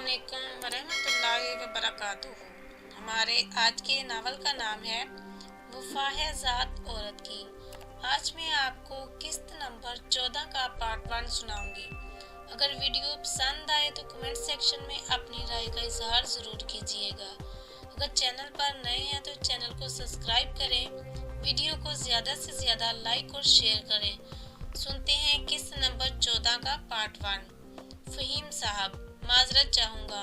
अस्सलामुअलैकुम वरहमतुल्लाहि वबरकातुहू। हमारे आज के नावल का नाम है वफा है ज़ात औरत की। आज मैं आपको किस्त नंबर 14 का पार्ट 1 सुनाऊंगी। अगर वीडियो पसंद आए तो कमेंट सेक्शन में अपनी राय का इजहार ज़रूर कीजिएगा। अगर चैनल पर नए हैं तो चैनल को सब्सक्राइब करें, वीडियो को ज़्यादा से ज़्यादा लाइक और शेयर करें। सुनते हैं किस्त नंबर 14 का पार्ट 1। फ़हीम साहब, माजरत चाहूँगा,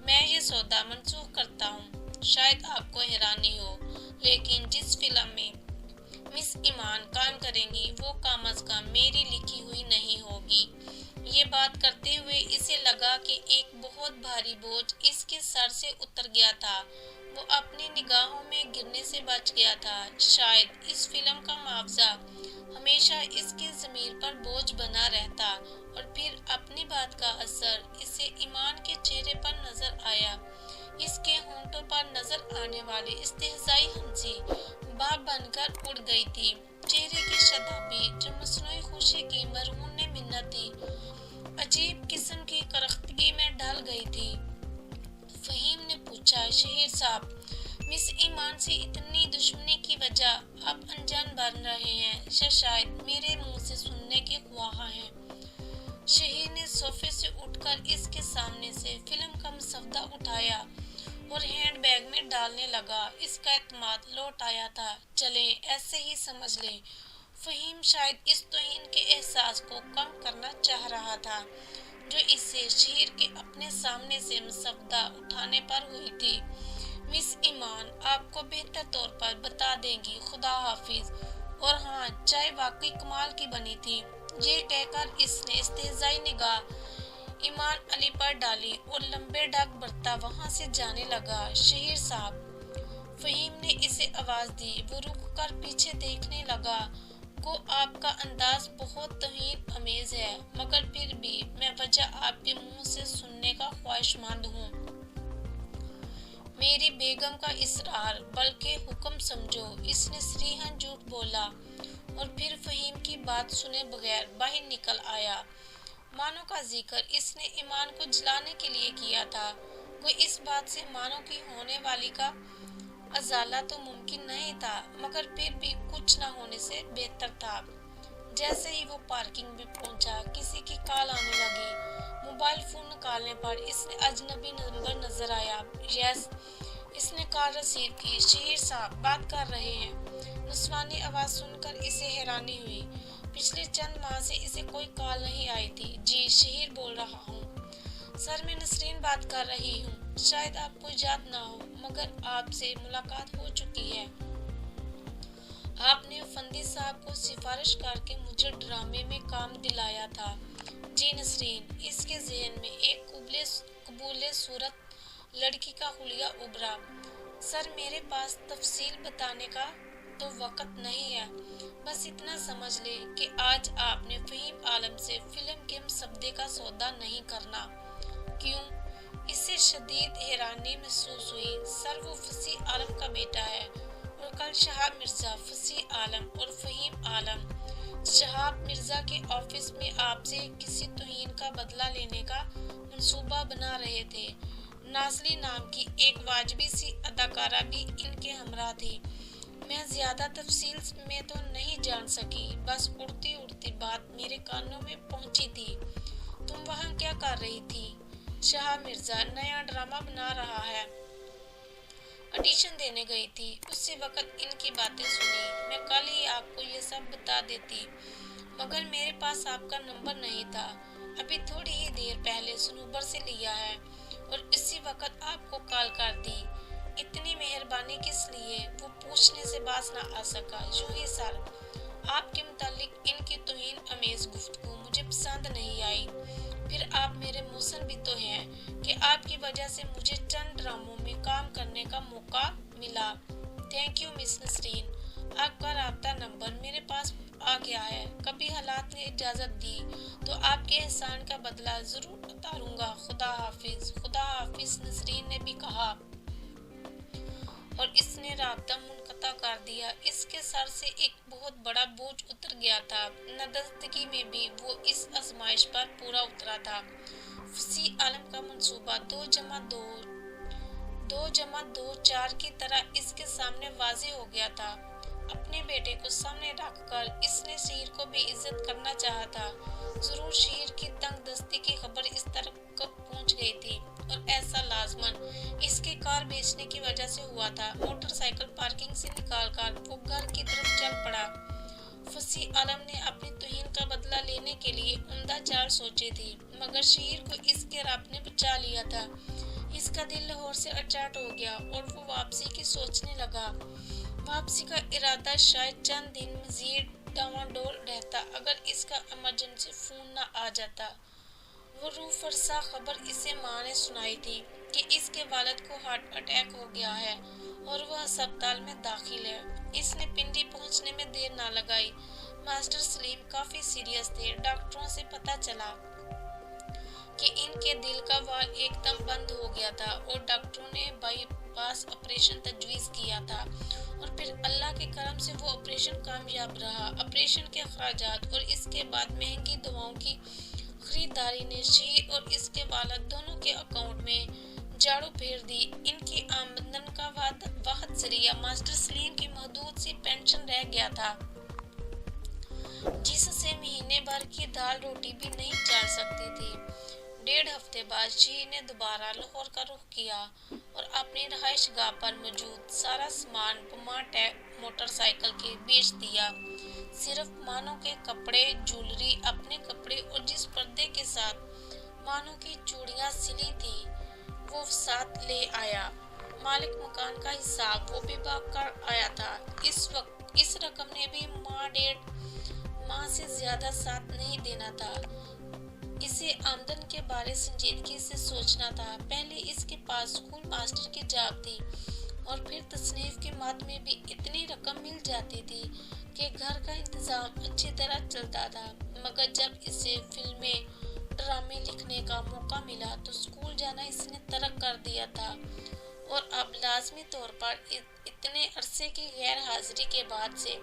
मैं ये सौदा मंसूख करता हूँ। शायद आपको हैरानी हो, लेकिन जिस फिल्म में मिस ईमान काम करेंगी वो कम अज़ कम मेरी लिखी हुई नहीं होगी। ये बात करते हुए इसे लगा कि एक बहुत भारी बोझ इसके सर से उतर गया था। वो अपनी निगाहों में गिरने से बच गया था। शायद इस फिल्म का मुआवजा हमेशा इसकी ज़मीर पर बोझ बना रहता। और फिर अपनी बात का असर इसे ईमान के चेहरे पर नजर आया। इसके होंठों पर नजर आने वाली इस्तेहज़ाई हंसी बाप बनकर उड़ गई थी। चेहरे की शदाबी जो मसनूई खुशी की मरहून ने मिन्नत थी, अजीब किस्म की करख्तगी में ढल गई थी। फ़हीम ने पूछा, शहीर साहब, मिस ईमान से इतनी दुश्मनी की वजह आप अनजान बन रहे हैं, शायद मेरे मुंह से सुनने के ख्वाह हैं। शहीर ने सोफे से उठकर इसके सामने से फिल्म का मसवदा उठाया और हैंड बैग में डालने लगा। इसका एतमाद लौट आया था। चलें, ऐसे ही समझ लें। फ़हीम शायद इस तौहीन के एहसास को कम करना चाह रहा था जो इससे शहीर के अपने सामने से मसवदा उठाने पर हुई थी। मिस ईमान आपको बेहतर तौर पर बता देंगी, खुदा हाफिज। और हाँ, चाय वाकई कमाल की बनी थी। ये कहकर इसने इस्तेहज़ाई निगाह ईमान अली पर डाली और लंबे डाक बरता वहां से जाने लगा। शहीर साहब, फ़हीम ने इसे आवाज दी। वो रुक कर पीछे देखने लगा। को आपका अंदाज बहुत तौहीन अमेज है, मगर फिर भी मैं वजह आपके मुंह से सुनने का ख्वाहिशमंद हूँ। मेरी बेगम का इसरार, बल्कि हुक्म समझो। इसने सरीहन झूठ बोला और फिर फ़हीम की बात सुने बगैर बाहर निकल आया। मानो का जिक्र इसने ईमान को जलाने के लिए किया था। कोई इस बात से मानो की होने वाली का अजाला तो मुमकिन नहीं था, मगर फिर भी कुछ न होने से बेहतर था। जैसे ही वो पार्किंग में पहुंचा, किसी की कॉल आने लगी। मोबाइल फोन निकालने पर इसने अजनबी नंबर नजर आया। यस, इसने कॉल रिसीव की। शहीर साहब बात कर रहे हैं। नस्वानी आवाज सुनकर इसे हैरानी हुई। पिछले चंद माह से इसे कोई कॉल नहीं आई थी। जी, शहीर बोल रहा हूँ। सर, मैं नसरीन बात कर रही हूँ। शायद आपको याद ना हो, मगर आपसे मुलाकात हो चुकी है। आपने फंदी साहब को सिफारिश करके मुझे ड्रामे में काम दिलाया था। जी नसरीन, इसके ज़हन में एक कबूले सूरत लड़की का हुलिया उभरा। सर, मेरे पास तफसील बताने का तो वक्त नहीं है। बस इतना समझ ले कि आज आपने फ़हीम आलम से फिल्म के मसवदे का सौदा नहीं करना। क्यों? इससे शदीद हैरानी महसूस हुई। सर, वो फसी आलम का बेटा है और कल शहाब मिर्जा, फसी आलम और फ़हीम आलम शहाब मिर्जा के ऑफिस में आपसे किसी तौहीन का बदला लेने का मंसूबा बना रहे थे। नाज़ली नाम की एक वाजबी सी अदाकारा भी इनके हमरा थी। मैं ज्यादा तफसील में तो नहीं जान सकी, बस उड़ती उड़ती बात मेरे कानों में पहुंची थी। तुम वहाँ क्या कर रही थी? शहाब मिर्जा नया ड्रामा बना रहा है, ऑडिशन देने गई थी। उसी वक्त इनकी बातें सुनी। मैं कल ही आपको ये सब बता देती, मगर मेरे पास आपका नंबर नहीं था। अभी थोड़ी ही देर पहले सनूबर से लिया है और इसी वक्त आपको कॉल कर दी। इतनी मेहरबानी किस लिए? वो पूछने से बाज ना आ सका। यूं ही सर, आपके मुतालिक इनकी तौहीन अमेज गुफ्तगू मुझे पसंद नहीं आई। फिर आप मेरे मौसन भी तो हैं कि आपकी वजह से मुझे चंद ड्रामों में काम करने का मौका मिला। Thank you miss Nasreen. आपका राब्ता नंबर मेरे पास आ गया है। कभी हालात ने इजाज़त दी तो आपके एहसान का बदला ज़रूर उतारूंगा। खुदा हाफिज। खुदा हाफिज, नसरीन ने भी कहा और इसने राब्ता मुनक़ता कर दिया। इसके सर से एक बहुत बड़ा बोझ उतर गया था। नदस्तगी में भी वो इस आजमाइश पर पूरा उतरा था। फसी आलम का मंसूबा 2 जमा 2 4 की तरह इसके सामने वाज़ेह हो गया था। अपने बेटे को सामने रखकर इसने शहीर को भी इज्जत करना चाहा था। जरूर शहीर की तंगदस्ती की खबर इस तक पहुंच गई थी और ऐसा लाजमन इसके कार बेचने की वजह से हुआ था। मोटरसाइकिल पार्किंग से निकालकर वो घर की तरफ चल पड़ा। फसी आलम ने अपनी तौहीन का बदला लेने के लिए उम्दा चाल सोची थी, मगर शहीर को इसके रब ने बचा लिया था। इसका दिल लाहौर से अचाट हो गया और वो वापसी की सोचने लगा। वापसी का इरादा शायद चंद दिन मजीद डावाडोल रहता अगर इसका इमरजेंसी फोन न आ जाता। वो रूह फरसा खबर इसे माँ ने सुनाई थी कि इसके वालिद को हार्ट अटैक हो गया है और वह अस्पताल में दाखिल है। इसने पिंडी पहुंचने में देर ना लगाई। मास्टर सलीम काफी सीरियस थे। डॉक्टरों से पता चला कि इनके दिल का वाल एकदम बंद हो गया था और डॉक्टरों ने बाईपास ऑपरेशन तजवीज़ किया था और फिर अल्लाह के करम से वो ऑपरेशन कामयाब रहा। ऑपरेशन के अखराजात और इसके बाद महंगी दवाओं की खरीदारी ने शहीर और इसके वालिद दोनों के अकाउंट में झाड़ू फेर दी। इनकी आमदन का वाहिद जरिया मास्टर सलीम की महदूद सी पेंशन रह गया था, जिससे महीने भर की दाल रोटी भी नहीं चल सकती थी। 1.5 हफ्ते बाद शहीर ने दोबारा लाहौर का रुख किया और अपनी रहाइश गाह पर मौजूद सारा सामान मोटरसाइकिल के बेच दिया। सिर्फ मानो के कपड़े, ज्वेलरी, अपने कपड़े और जिस पर्दे के साथ मानो की चूड़ियां सिली थी वो साथ ले आया। मालिक मकान का हिसाब वो भी भाग कर आया था। इस वक्त इस रकम ने भी माह से ज्यादा साथ नहीं देना था। इसे आमदन के बारे संजीदगी से सोचना था। पहले इसके पास स्कूल मास्टर की जॉब थी और फिर तसनीफ की मद में भी इतनी रकम मिल जाती थी कि घर का इंतजाम अच्छी तरह चलता था। मगर जब इसे फिल्में, ड्रामे लिखने का मौका मिला तो स्कूल जाना इसने तर्क कर दिया था और अब लाजमी तौर पर इतने अरसे की गैर हाजिरी के बाद से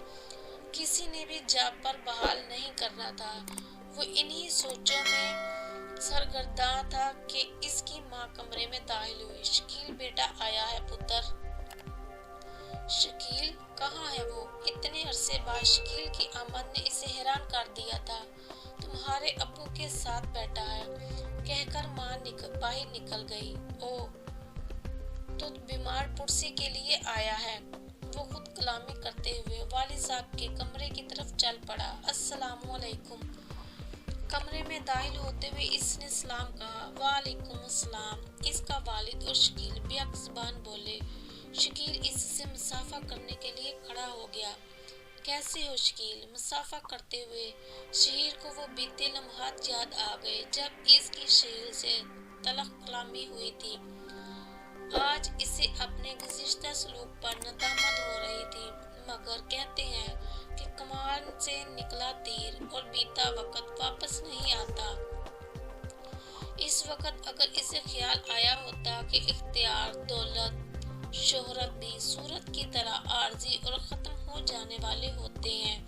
किसी ने भी जॉब पर बहाल नहीं करना था। वो इन्हीं सोचों में सरगर्दा था कि इसकी माँ कमरे में दाखिल हुई। शकील बेटा आया है पुत्र। शकील कहाँ है वो? इतने अरसे बाद शकील की आमद ने इसे हैरान कर दिया था। तुम्हारे अब्बू के साथ बैठा है, कहकर माँ बाहर निकल गई। ओ तो बीमार पुरसी के लिए आया है। वो खुद कलामी करते हुए वालिद साहब के कमरे की तरफ चल पड़ा। अस्सलामु अलैकुम। कमरे में दाखिल होते हुए इसने सलाम कहा। वालेकुम अस्सलाम। इसका वालिद और शकील बेअक्स ज़बान बोले। शकील इससे मुसाफा करने के लिए खड़ा हो गया। कैसे हो शकील? मुसाफा करते हुए शहीर को वो बीते लम्हात याद आ गए जब इसकी शहीर से तलख कलामी हुई थी। आज इसे अपने गुज़िश्ता सलूक पर नदामत हो रही थी, मगर कहते हैं कि कमान से निकला तीर और बीता वक्त वापस नहीं आता। इस वक्त अगर इसे ख्याल आया होता कि इख्तियार, दौलत, शोहरत भी सूरत की तरह आर्जी और ख़त्म हो जाने वाले होते हैं,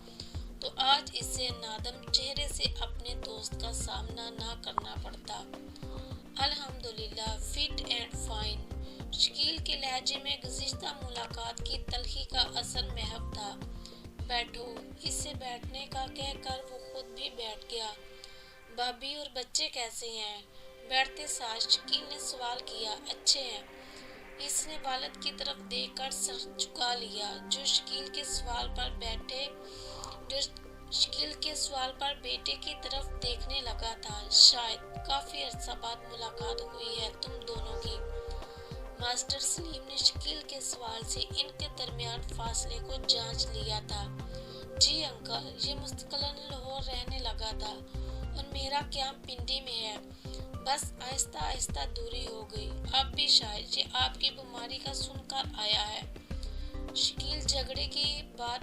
तो आज इसे नादम चेहरे से अपने दोस्त का सामना ना करना पड़ता। अल्हम्दुलिल्लाह, फिट एंड फाइन। शकील के लहजे में गुज़िश्ता मुलाकात की तलखी का असर महव था। बैठो। इसे बैठने का कहकर वो खुद भी बैठ गया। भाभी और बच्चे कैसे हैं? बैठते साथ शकील ने सवाल किया। अच्छे हैं। इसने वालिद की तरफ देखकर सर झुका लिया, जो शकील के सवाल पर बेटे की तरफ देखने लगा था। शायद काफी अरसा बाद मुलाकात हुई है तुम दोनों की। मास्टर सलीम ने शकील के सवाल से इनके दरमियान फासले को जांच लिया था। जी अंकल, ये मुस्तकिलन लाहौर रहने लगा था और मेरा क्याम पिंडी में है। बस आहिस्ता आहिस्ता दूरी हो गई। अब भी शायद ये आपकी बीमारी का सुनकर आया है। शकील झगड़े की बात